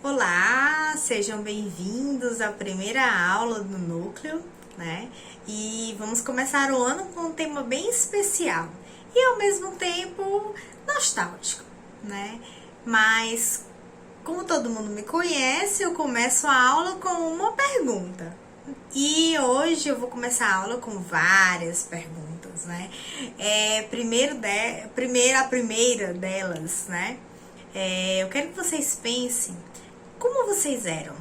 Olá, sejam bem-vindos à primeira aula do Núcleo, né? E vamos começar o ano com um tema bem especial e ao mesmo tempo nostálgico, né? Mas, como todo mundo me conhece, eu começo a aula com uma pergunta. E hoje eu vou começar a aula com várias perguntas, né? A primeira delas, né? Eu quero que vocês pensem como vocês eram.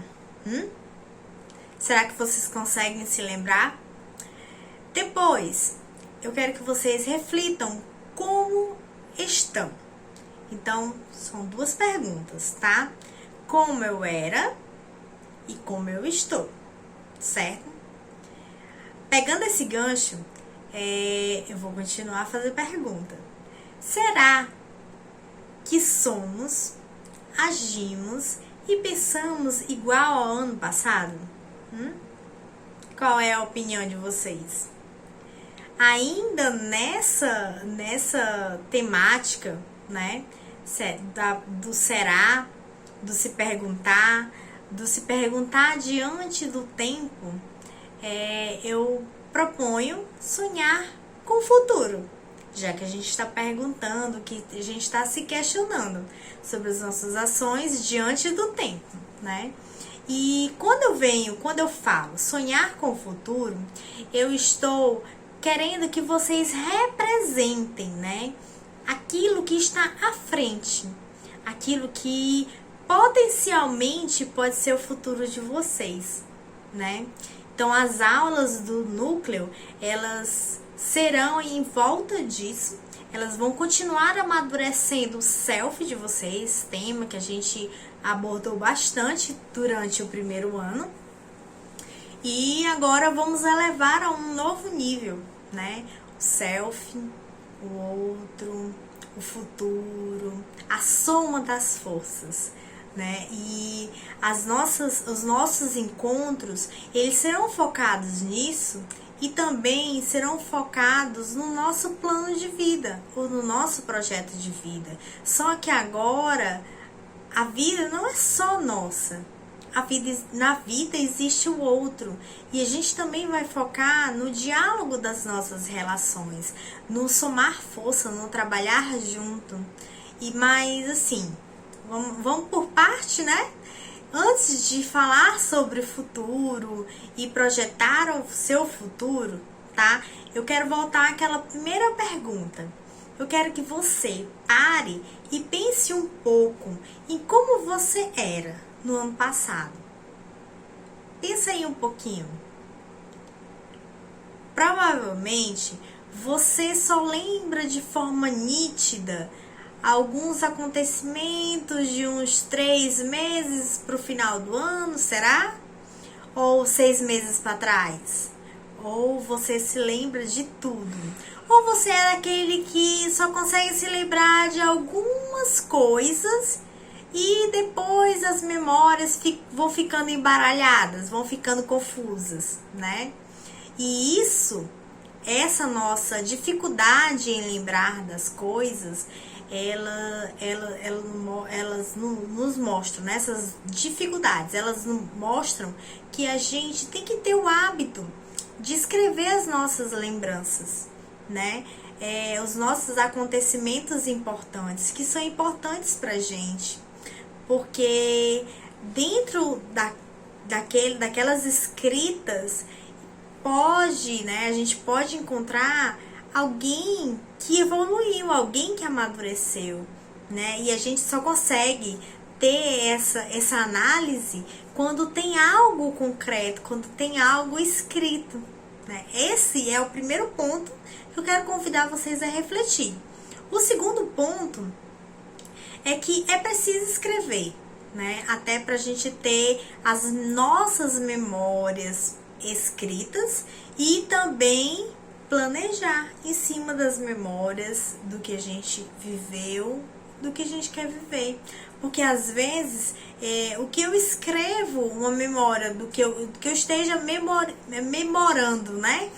Será que vocês conseguem se lembrar? Depois, eu quero que vocês reflitam como estão. Então, são duas perguntas, tá? Como eu era e como eu estou, certo? Pegando esse gancho, eu vou continuar a fazer pergunta. Será que somos, agimos e pensamos igual ao ano passado? Qual é a opinião de vocês? Ainda nessa temática, né? Do será, do se perguntar diante do tempo, eu proponho sonhar com o futuro. Já que a gente está perguntando, que a gente está se questionando sobre as nossas ações diante do tempo, né? E quando eu falo sonhar com o futuro, eu estou querendo que vocês representem, né? Aquilo que está à frente, aquilo que potencialmente pode ser o futuro de vocês, né? Então, as aulas do núcleo, elas serão em volta disso. Elas vão continuar amadurecendo o self de vocês, tema que a gente abordou bastante durante o primeiro ano. E agora vamos elevar a um novo nível, né? O self, o outro, o futuro, a soma das forças, né? E os nossos encontros, eles serão focados nisso e também serão focados no nosso plano de vida ou no nosso projeto de vida. Só que agora a vida não é só nossa. Na vida existe o outro, e a gente também vai focar no diálogo das nossas relações, no somar força, no trabalhar junto. Mas assim, vamos por parte, né? Antes de falar sobre o futuro e projetar o seu futuro, tá? Eu quero voltar àquela primeira pergunta. Eu quero que você pare e pense um pouco em como você era no ano passado. Pensa aí um pouquinho. Provavelmente você só lembra de forma nítida alguns acontecimentos de uns 3 meses para o final do ano, será? Ou 6 meses para trás? Ou você se lembra de tudo? Ou você é daquele que só consegue se lembrar de algumas coisas e depois as memórias vão ficando embaralhadas, vão ficando confusas, né? E essa nossa dificuldade em lembrar das coisas, elas nos mostram, né? Essas dificuldades, elas nos mostram que a gente tem que ter o hábito de escrever as nossas lembranças, né? Os nossos acontecimentos importantes, que são importantes pra gente, porque dentro daquelas escritas a gente pode encontrar alguém que evoluiu, alguém que amadureceu, né? E a gente só consegue ter essa análise quando tem algo concreto, quando tem algo escrito, né? Esse é o primeiro ponto que eu quero convidar vocês a refletir. O segundo ponto é que é preciso escrever, né? Até pra gente ter as nossas memórias escritas e também planejar em cima das memórias do que a gente viveu, do que a gente quer viver. Porque às vezes o que eu escrevo, uma memória do que eu esteja memorando, né?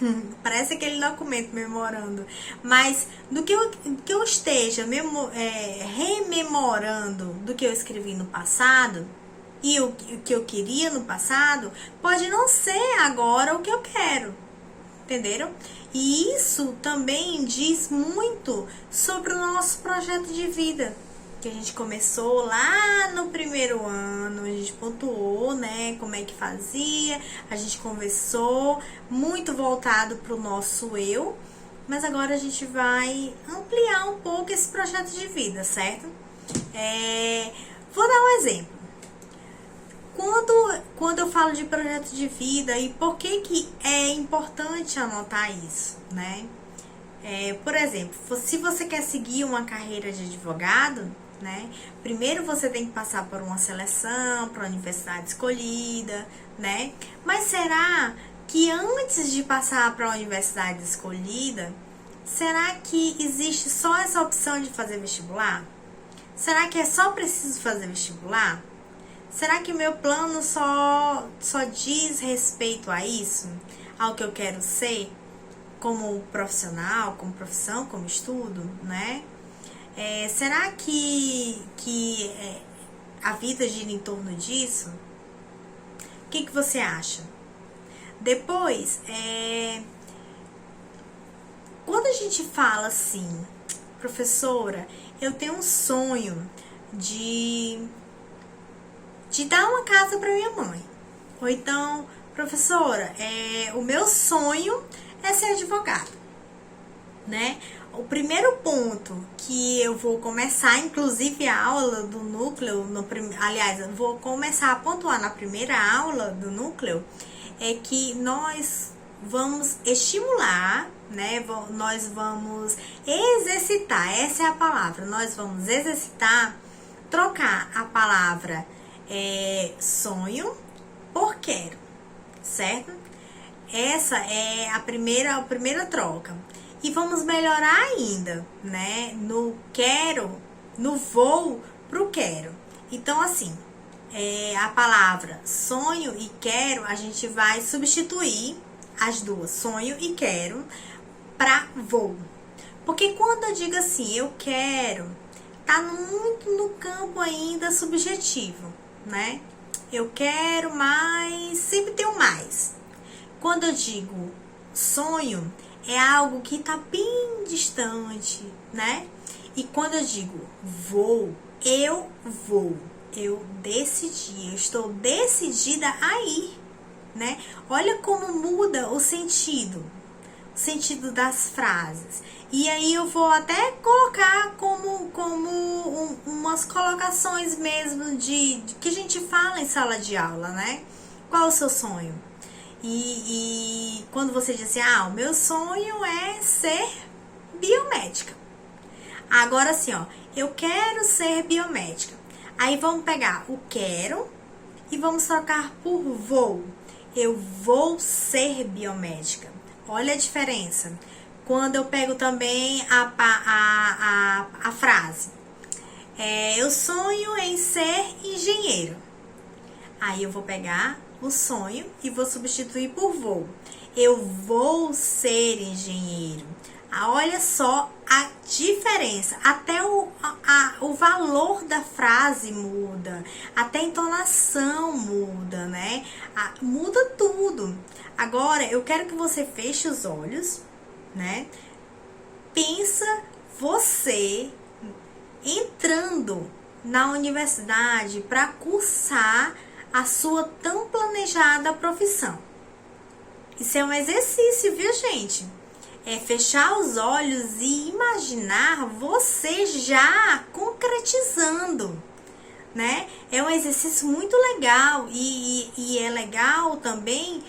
Parece aquele documento memorando. Mas do que eu esteja rememorando do que eu escrevi no passado, E o que eu queria no passado pode não ser agora o que eu quero. Entenderam? E isso também diz muito sobre o nosso projeto de vida, que a gente começou lá no primeiro ano, a gente pontuou, né, como é que fazia, a gente conversou, muito voltado para o nosso eu, mas agora a gente vai ampliar um pouco esse projeto de vida, certo? Vou dar um exemplo. Quando eu falo de projeto de vida e por que é importante anotar isso, né? Por exemplo, se você quer seguir uma carreira de advogado, né? Primeiro você tem que passar por uma seleção, para a universidade escolhida, né? Mas será que antes de passar para a universidade escolhida, será que existe só essa opção de fazer vestibular? Será que é só preciso fazer vestibular? Será que meu plano só diz respeito a isso? Ao que eu quero ser como profissional, como profissão, como estudo, né? Será que a vida gira em torno disso? O que você acha? Depois, quando a gente fala assim, professora, eu tenho um sonho de dar uma casa para minha mãe. Ou então, professora, o meu sonho é ser advogado, né? O primeiro ponto que eu vou começar, inclusive a aula do núcleo, aliás, eu vou começar a pontuar na primeira aula do núcleo, é que nós vamos estimular, né? Nós vamos exercitar, essa é a palavra, nós vamos exercitar, trocar a palavra sonho por quero, certo? Essa é a primeira troca. E vamos melhorar ainda, né? No quero, no vou pro quero. Então, assim, a palavra sonho e quero, a gente vai substituir as duas, sonho e quero, para vou. Porque quando eu digo assim, eu quero, tá muito no campo ainda subjetivo, né? Eu quero mais, sempre tenho mais. Quando eu digo sonho, é algo que tá bem distante, né? E quando eu digo vou, eu decidi, eu estou decidida a ir, né? Olha como muda o sentido das frases. E aí eu vou até colocar como umas colocações mesmo de que a gente fala em sala de aula, né? Qual é o seu sonho? E quando você diz assim, o meu sonho é ser biomédica. Agora assim, eu quero ser biomédica. Aí vamos pegar o quero e vamos trocar por vou. Eu vou ser biomédica. Olha a diferença. Quando eu pego também a frase, eu sonho em ser engenheiro. Aí eu vou pegar o sonho e vou substituir por vou. Eu vou ser engenheiro. Olha só a diferença. Até o valor da frase muda. Até a entonação muda, né? Muda tudo. Agora, eu quero que você feche os olhos, né? Pensa você entrando na universidade para cursar a sua tão planejada profissão. Isso é um exercício, viu, gente? É fechar os olhos e imaginar você já concretizando, né? É um exercício muito legal e é legal também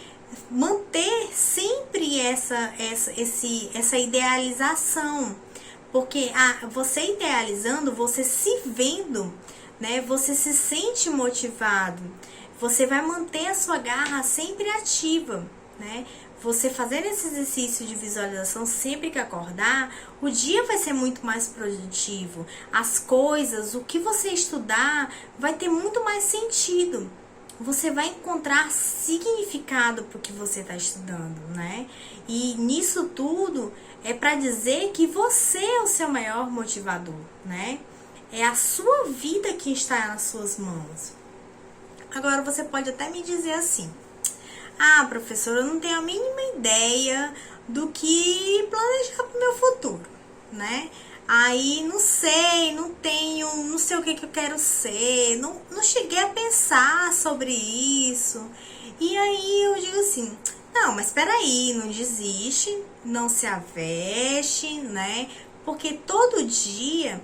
manter sempre essa idealização, porque você idealizando, você se vendo, né? Você se sente motivado, você vai manter a sua garra sempre ativa, né? Você fazendo esse exercício de visualização sempre que acordar, o dia vai ser muito mais produtivo. As coisas, o que você estudar, vai ter muito mais sentido. Você vai encontrar significado para o que você está estudando, né? E nisso tudo é para dizer que você é o seu maior motivador, né? É a sua vida que está nas suas mãos. Agora você pode até me dizer assim: ah, professora, eu não tenho a mínima ideia do que planejar para o meu futuro, né? Aí não sei, não sei o que eu quero ser, não cheguei a pensar sobre isso. E aí eu digo assim: não, mas peraí, não desiste, não se aveste, né? Porque todo dia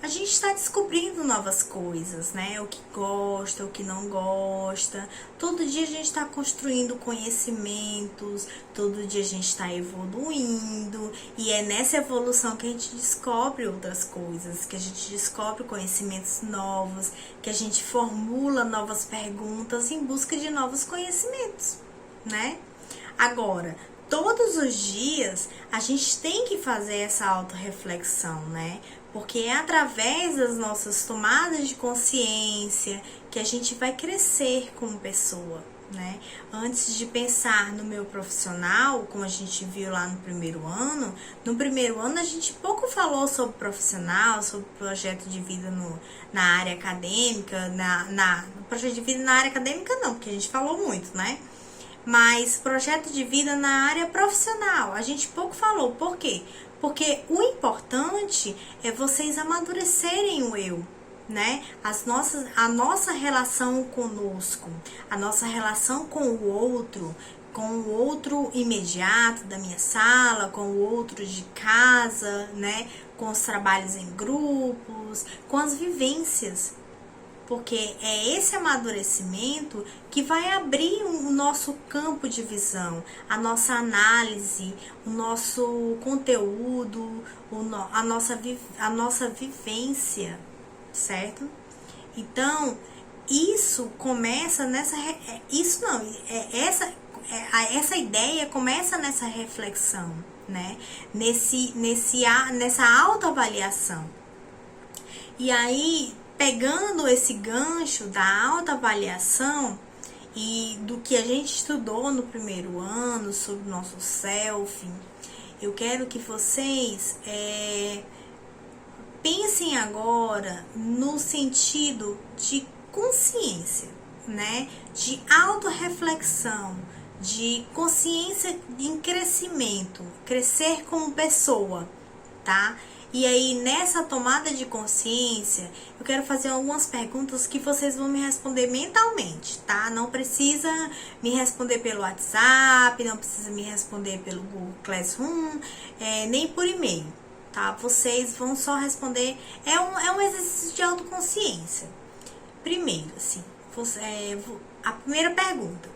a gente está descobrindo novas coisas, né? O que gosta, o que não gosta. Todo dia a gente está construindo conhecimentos, todo dia a gente está evoluindo. E é nessa evolução que a gente descobre outras coisas, que a gente descobre conhecimentos novos, que a gente formula novas perguntas em busca de novos conhecimentos, né? Agora, todos os dias a gente tem que fazer essa autorreflexão, né? Porque é através das nossas tomadas de consciência que a gente vai crescer como pessoa, né? Antes de pensar no meu profissional, como a gente viu lá no primeiro ano a gente pouco falou sobre profissional, sobre projeto de vida na área acadêmica, no projeto de vida na área acadêmica não, porque a gente falou muito, né? Mas projeto de vida na área profissional, a gente pouco falou. Por quê? Porque o importante é vocês amadurecerem o eu, né? A nossa relação conosco, a nossa relação com o outro imediato da minha sala, com o outro de casa, né? Com os trabalhos em grupos, com as vivências. Porque é esse amadurecimento que vai abrir o nosso campo de visão, a nossa análise, o nosso conteúdo, a nossa vivência, certo? Então, isso começa nessa... Essa ideia começa nessa reflexão, né? Nessa autoavaliação. E aí, pegando esse gancho da autoavaliação e do que a gente estudou no primeiro ano sobre o nosso self, eu quero que vocês pensem agora no sentido de consciência, né? De autorreflexão, de consciência em crescimento, crescer como pessoa, tá? E aí, nessa tomada de consciência, eu quero fazer algumas perguntas que vocês vão me responder mentalmente, tá? Não precisa me responder pelo WhatsApp, não precisa me responder pelo Google Classroom, nem por e-mail, tá? Vocês vão só responder, é um exercício de autoconsciência. Primeiro, assim, a primeira pergunta: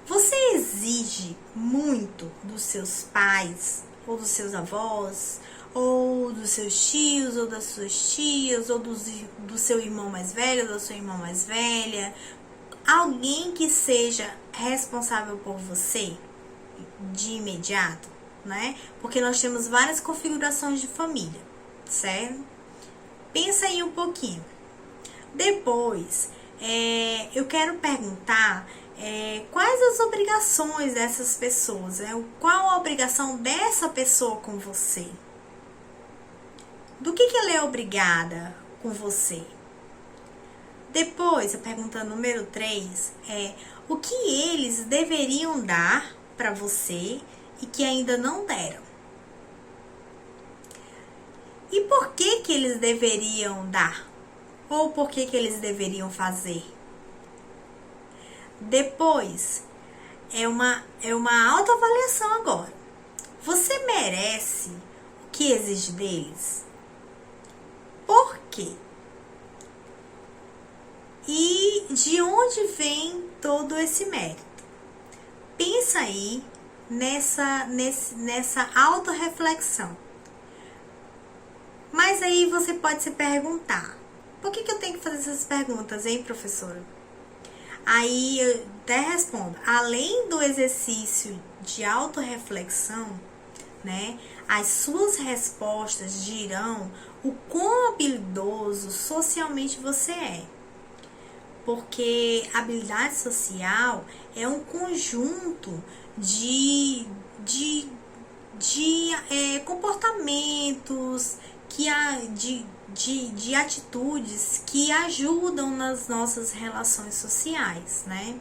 você exige muito dos seus pais, ou dos seus avós, ou dos seus tios, ou das suas tias, ou do seu irmão mais velho, ou da sua irmã mais velha, alguém que seja responsável por você de imediato, né? Porque nós temos várias configurações de família, certo? Pensa aí um pouquinho. Depois, eu quero perguntar quais as obrigações dessas pessoas, qual a obrigação dessa pessoa com você? Do que ela é obrigada com você? Depois, a pergunta número 3 é: o que eles deveriam dar para você e que ainda não deram? E por que eles deveriam dar? Ou por que eles deveriam fazer? Depois, é uma autoavaliação agora. Você merece o que exige deles? Por quê? E de onde vem todo esse mérito? Pensa aí nessa autorreflexão. Mas aí você pode se perguntar: por que eu tenho que fazer essas perguntas, hein, professora? Aí eu até respondo: além do exercício de autorreflexão, né, as suas respostas dirão o quão habilidoso socialmente você é. Porque habilidade social é um conjunto de comportamentos, de atitudes que ajudam nas nossas relações sociais, né?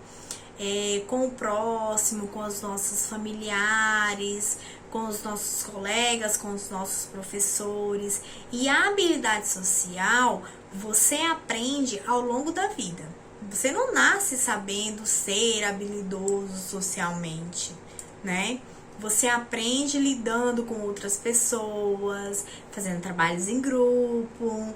Com o próximo, com os nossos familiares, com os nossos colegas, com os nossos professores. E a habilidade social você aprende ao longo da vida. Você não nasce sabendo ser habilidoso socialmente, né? Você aprende lidando com outras pessoas, fazendo trabalhos em grupo,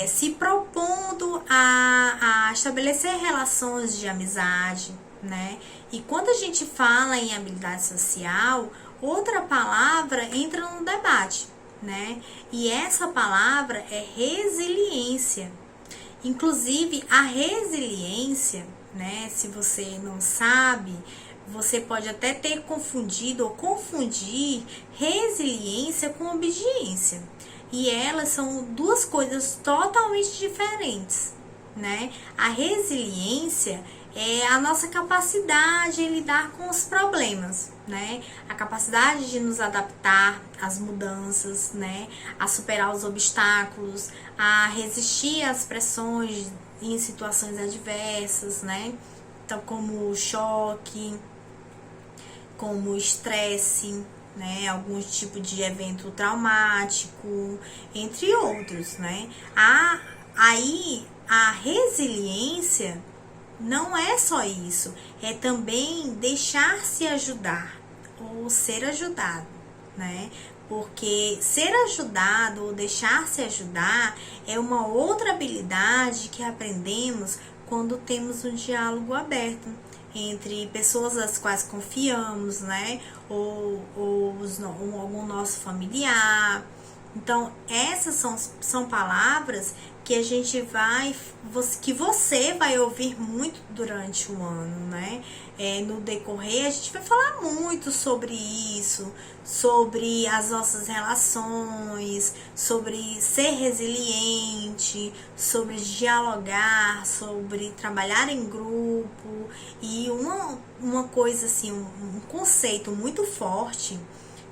se propondo a estabelecer relações de amizade, né? E quando a gente fala em habilidade social, outra palavra entra no debate, né? E essa palavra é resiliência. Inclusive, a resiliência, né? Se você não sabe, você pode até ter confundido ou confundir resiliência com obediência. E elas são duas coisas totalmente diferentes, né? A resiliência é a nossa capacidade em lidar com os problemas, né? A capacidade de nos adaptar às mudanças, né? A superar os obstáculos, a resistir às pressões em situações adversas, né? Então, como o choque, como o estresse, né? Algum tipo de evento traumático, entre outros, né? Aí a resiliência não é só isso, é também deixar-se ajudar ou ser ajudado, né? Porque ser ajudado ou deixar-se ajudar é uma outra habilidade que aprendemos quando temos um diálogo aberto entre pessoas das quais confiamos, né? Ou algum nosso familiar. Então, essas são palavras que a gente que você vai ouvir muito durante o ano, né? No decorrer, a gente vai falar muito sobre isso, sobre as nossas relações, sobre ser resiliente, sobre dialogar, sobre trabalhar em grupo. E uma coisa assim, um conceito muito forte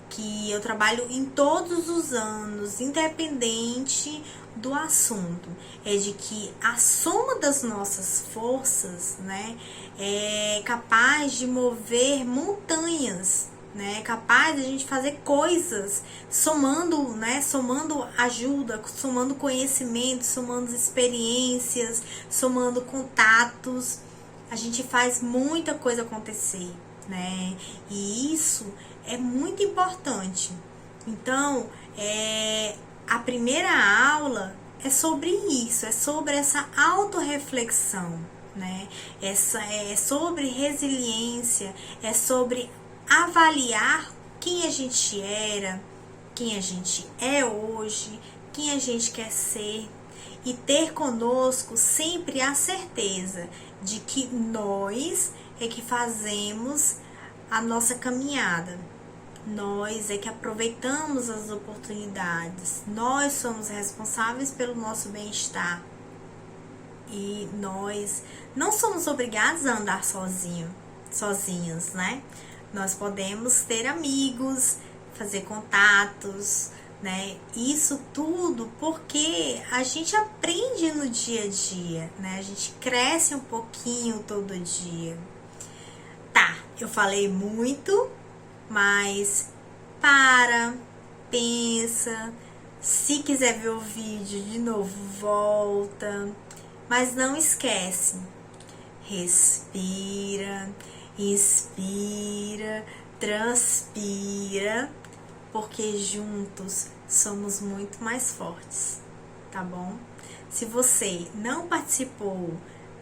que eu trabalho em todos os anos, independente do assunto, é de que a soma das nossas forças, né, é capaz de mover montanhas, né, é capaz de a gente fazer coisas somando, né, somando ajuda, somando conhecimento, somando experiências, somando contatos, a gente faz muita coisa acontecer, né, e isso é muito importante. Então, a primeira aula é sobre isso, é sobre essa autorreflexão, né? É sobre resiliência, é sobre avaliar quem a gente era, quem a gente é hoje, quem a gente quer ser e ter conosco sempre a certeza de que nós é que fazemos a nossa caminhada. Nós é que aproveitamos as oportunidades, nós somos responsáveis pelo nosso bem-estar e nós não somos obrigados a andar sozinhos, né? Nós podemos ter amigos, fazer contatos, né? Isso tudo porque a gente aprende no dia a dia, né? A gente cresce um pouquinho todo dia. Tá, eu falei muito, mas pensa, se quiser ver o vídeo de novo, volta, mas não esquece, respira, inspira, transpira, porque juntos somos muito mais fortes, tá bom? Se você não participou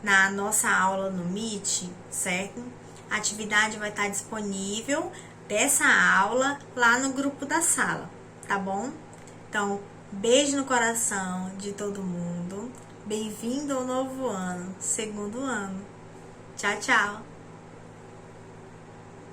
na nossa aula no Meet, certo? A atividade vai estar disponível dessa aula lá no grupo da sala, tá bom? Então, beijo no coração de todo mundo. Bem-vindo ao novo ano, segundo ano. Tchau, tchau!